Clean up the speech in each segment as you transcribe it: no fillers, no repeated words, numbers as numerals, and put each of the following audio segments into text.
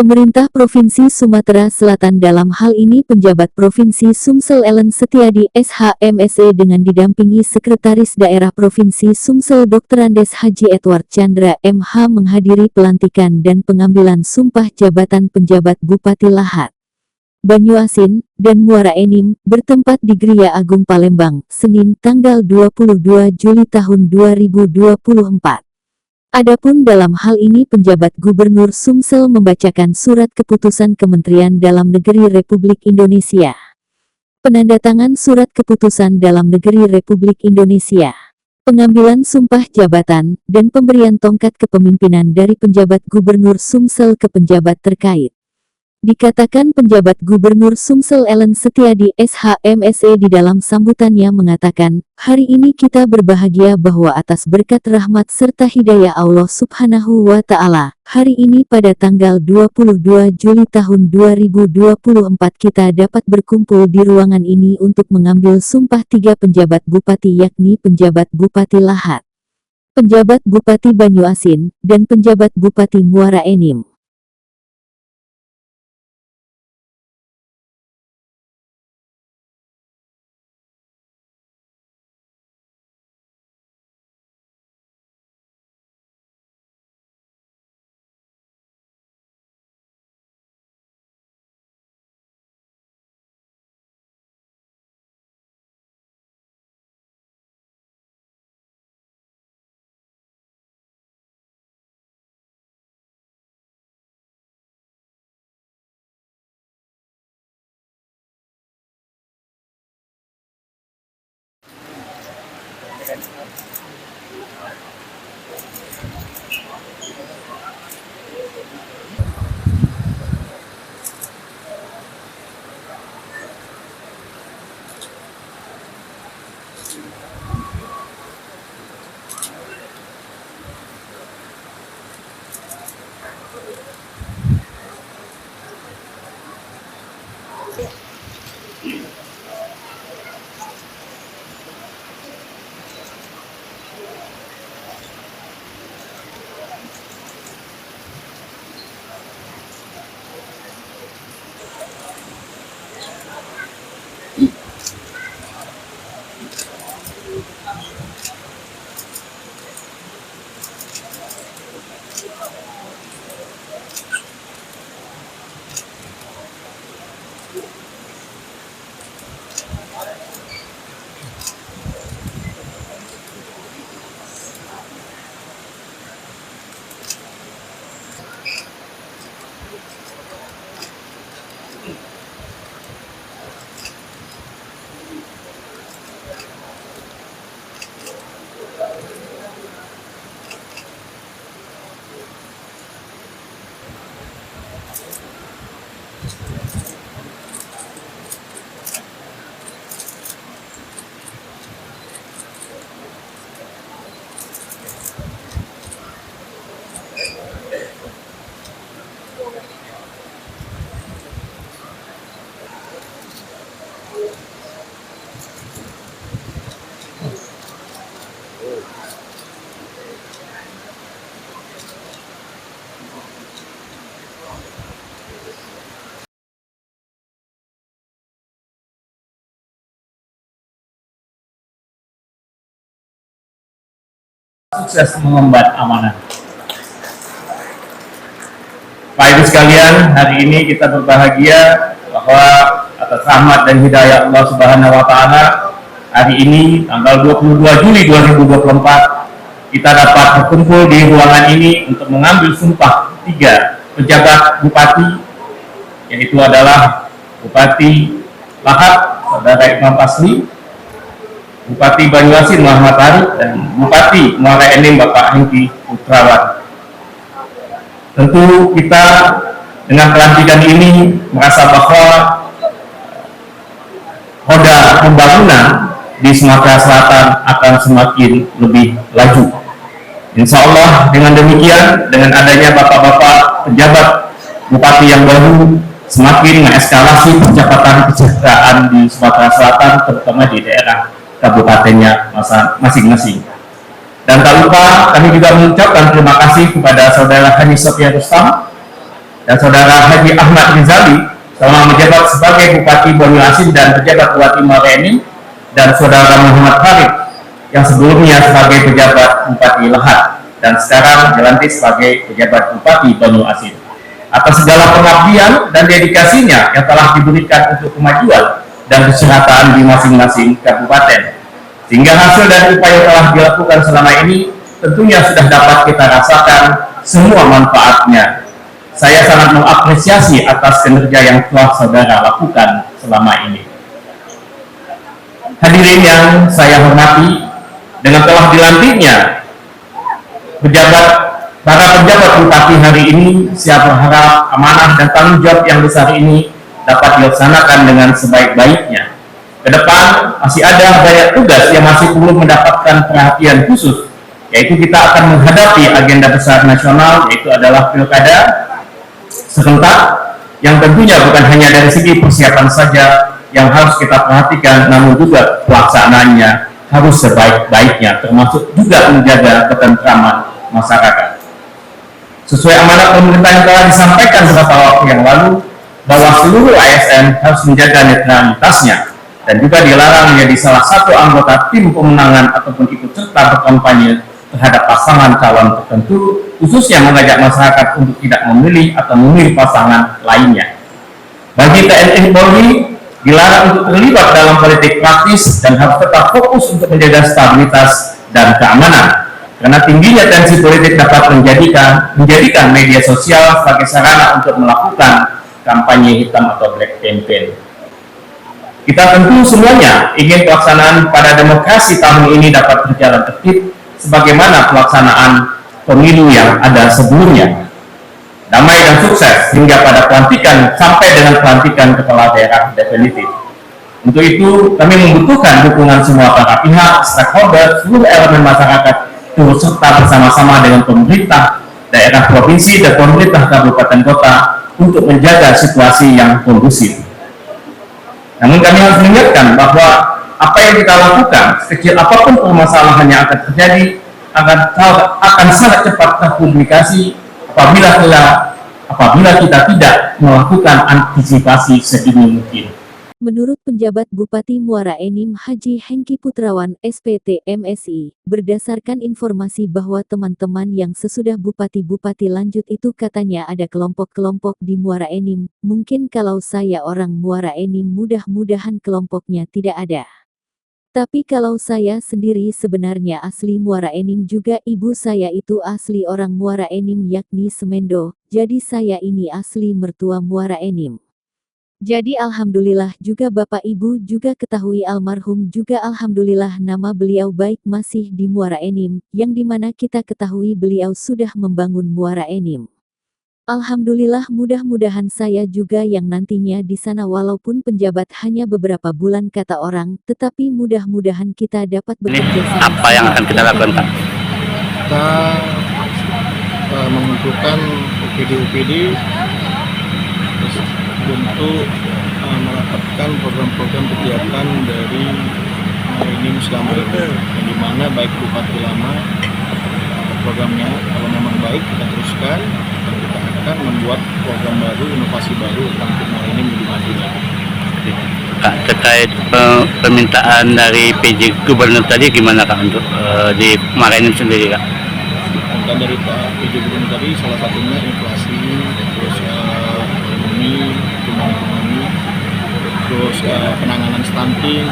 Pemerintah Provinsi Sumatera Selatan dalam hal ini penjabat Provinsi Sumsel Ellen Setiadi SHMSE dengan didampingi Sekretaris Daerah Provinsi Sumsel Dr. Andes Haji Edward Chandra MH menghadiri pelantikan dan pengambilan sumpah jabatan penjabat Bupati Lahat, Banyuasin, dan Muara Enim bertempat di Gria Agung Palembang, Senin tanggal 22 Juli tahun 2024. Adapun dalam hal ini penjabat Gubernur Sumsel membacakan surat keputusan Kementerian Dalam Negeri Republik Indonesia. Penandatangan surat keputusan Dalam Negeri Republik Indonesia. Pengambilan sumpah jabatan dan pemberian tongkat kepemimpinan dari penjabat Gubernur Sumsel ke penjabat terkait. Dikatakan penjabat Gubernur Sumsel Ellen Setiadi SHMSE di dalam sambutannya mengatakan, hari ini kita berbahagia bahwa atas berkat rahmat serta hidayah Allah Subhanahu wa Ta'ala, hari ini pada tanggal 22 Juli tahun 2024 kita dapat berkumpul di ruangan ini untuk mengambil sumpah 3 penjabat bupati yakni penjabat Bupati Lahat, penjabat Bupati Banyuasin, dan penjabat Bupati Muara Enim. Sukses mengemban amanah. Bapak Ibu sekalian, hari ini kita berbahagia bahwa atas rahmat dan hidayah Allah Subhanahu wa Ta'ala, hari ini tanggal 22 Juli 2024 kita dapat berkumpul di ruangan ini untuk mengambil sumpah 3 pejabat bupati, yaitu adalah Bupati Lahat Saudara Imam Pasli, Bupati Banyuasin Muhammad Arif, dan Bupati Muara Enim Bapak Hengki Putrawan. Tentu kita dengan pelantikan ini merasa bahwa roda pembangunan di Sumatera Selatan akan semakin lebih laju. Insya Allah dengan demikian, dengan adanya bapak-bapak pejabat bupati yang baru, semakin mengeskalasi percepatan kesejahteraan di Sumatera Selatan, terutama di daerah kabupatennya masing-masing. Dan tak lupa kami juga mengucapkan terima kasih kepada Saudara Haji Sofia Rustam dan Saudara Haji Ahmad Rizali selama menjabat sebagai Bupati Banyuasin dan pejabat Bupati Muara Enim, dan Saudara Muhammad Farid yang sebelumnya sebagai pejabat Bupati Lahat dan sekarang dilantik sebagai pejabat Bupati Banyuasin, atas segala pengabdian dan dedikasinya yang telah diberikan untuk kemajuan dan kesejahteraan di masing-masing kabupaten, sehingga hasil dari upaya yang telah dilakukan selama ini tentunya sudah dapat kita rasakan semua manfaatnya. Saya sangat mengapresiasi atas kinerja yang telah saudara lakukan selama ini. Hadirin yang saya hormati, dengan telah dilantiknya para pejabat bupati hari ini, saya berharap amanah dan tanggung jawab yang besar ini dapat dilaksanakan dengan sebaik-baiknya. Ke depan masih ada banyak tugas yang masih perlu mendapatkan perhatian khusus, yaitu kita akan menghadapi agenda besar nasional, yaitu adalah pilkada serentak, yang tentunya bukan hanya dari segi persiapan saja yang harus kita perhatikan, namun juga pelaksanaannya harus sebaik-baiknya, termasuk juga menjaga ketentraman masyarakat. Sesuai amanat pemerintah yang telah disampaikan beberapa waktu yang lalu, bahwa seluruh ASN harus menjaga netralitasnya dan juga dilarang menjadi salah satu anggota tim pemenangan ataupun ikut serta berkampanye terhadap pasangan calon tertentu, khususnya mengajak masyarakat untuk tidak memilih atau memilih pasangan lainnya. Bagi TNI Polri, dilarang untuk terlibat dalam politik praktis dan harus tetap fokus untuk menjaga stabilitas dan keamanan, karena tingginya tensi politik dapat menjadikan media sosial sebagai sarana untuk melakukan kampanye hitam atau black campaign. Kita tentu semuanya ingin pelaksanaan pada demokrasi tahun ini dapat berjalan tertib sebagaimana pelaksanaan pemilu yang ada sebelumnya, damai dan sukses hingga pada pelantikan sampai dengan pelantikan kepala daerah definitif. Untuk itu kami membutuhkan dukungan semua para pihak, stakeholder, seluruh elemen masyarakat turut serta bersama-sama dengan pemerintah daerah provinsi dan pemerintah kabupaten kota untuk menjaga situasi yang kondusif. Namun kami harus mengingatkan bahwa apa yang kita lakukan, sekecil apapun permasalahan yang akan terjadi, akan sangat cepat terpublikasi apabila kita tidak melakukan antisipasi sedini mungkin. Menurut penjabat Bupati Muara Enim Haji Hengki Putrawan SPT MSI, berdasarkan informasi bahwa teman-teman yang sesudah bupati-bupati lanjut itu katanya ada kelompok-kelompok di Muara Enim, mungkin kalau saya orang Muara Enim mudah-mudahan kelompoknya tidak ada. Tapi kalau saya sendiri sebenarnya asli Muara Enim juga, ibu saya itu asli orang Muara Enim yakni Semendo, jadi saya ini asli mertua Muara Enim. Jadi alhamdulillah juga Bapak Ibu juga ketahui almarhum juga alhamdulillah nama beliau baik masih di Muara Enim, yang dimana kita ketahui beliau sudah membangun Muara Enim. Alhamdulillah mudah-mudahan saya juga yang nantinya di sana walaupun penjabat hanya beberapa bulan kata orang, tetapi mudah-mudahan kita dapat bekerja sama. Apa yang akan kita lakukan, Pak? Kita mengumpulkan UPD-UPD untuk merapatkan program-program kegiatan dari Enim selama ini, yang dimana baik Bupati lama programnya kalau memang baik kita teruskan, dan kita akan membuat program baru, inovasi baru untuk Enim lebih maju lagi. Kak, terkait permintaan dari PJ Gubernur tadi gimana Kak untuk di Muara Enim sendiri Kak? Dan dari PJ Gubernur tadi salah satunya inflasi, terus ekonomi, terus penanganan stunting,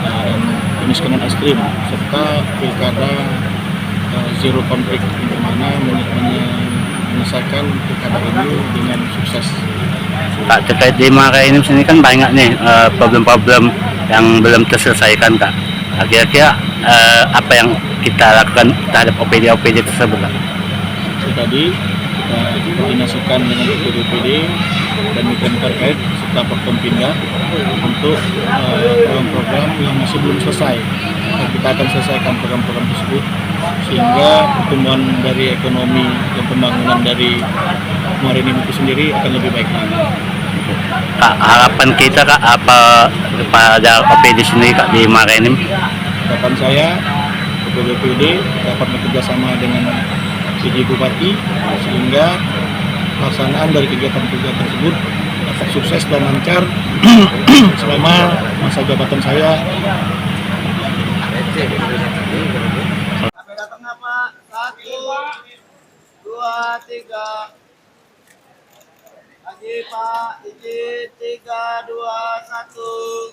dan kemiskinan ekstrim, serta pilkada zero konflik, di mana menyelesaikan pilkada ini dengan sukses. Kak, terkait di Muara Enim sini kan banyak nih problem-problem yang belum terselesaikan Kak. Kira-kira apa yang kita lakukan terhadap OPD-OPD tersebut Kak? Tadi kita koordinasikan dengan OPD-OPD dan mitra terkait serta Porkompinda untuk program-program yang masih belum selesai. Kita akan selesaikan program-program tersebut sehingga pertumbuhan dari ekonomi dan pembangunan dari Muara Enim itu sendiri akan lebih baik lagi. Kak, harapan kita Kak apa kepada OPD sendiri Kak di Muara Enim? Harapan saya OPD dapat bekerja sama dengan PJ Bupati sehingga pelaksanaan dari kegiatan-kegiatan tersebut dapat sukses dan lancar selama masa jabatan saya. Sampai datang apa? 1, 2, 3. Lagi Pak, izin 3, 2, 1.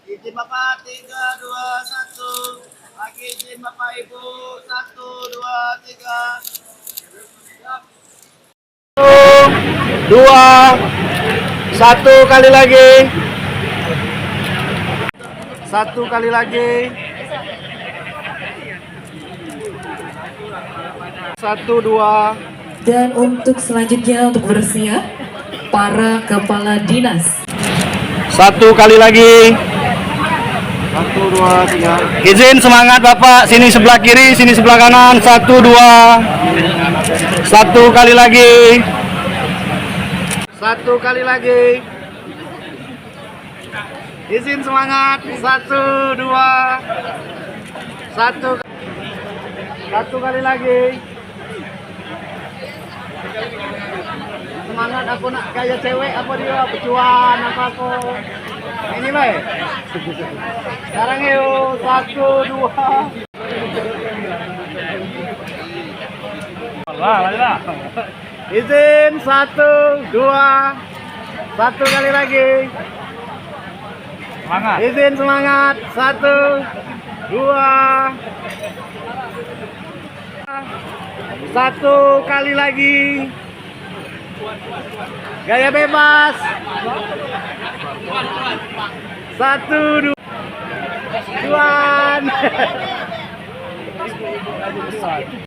Izin Bapak 3, 2, 1. Lagi izin Bapak Ibu 1, 2, 3. 2, 1 kali lagi. 1 kali lagi. 1, 2. Dan untuk selanjutnya untuk bersiap para kepala dinas. 1 kali lagi. 1, 2, 3. Izin semangat Bapak, sini sebelah kiri, sini sebelah kanan. 1, 2. 1 kali lagi. 1 kali lagi. Izin semangat. 1, 2. 1 kali lagi. Semangat, aku nak kayak cewek apa dia pecuan apa aku. Ini baik. Sekarang yuk 1, 2. Lah. Izin 1, 2. 1 kali lagi. Semangat. Izin semangat. 1, 2. 1 kali lagi. Gaya bebas. 1, 2.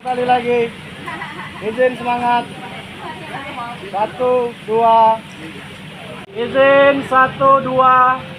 Kali lagi. Izin semangat. 1, 2. Izin 1, 2.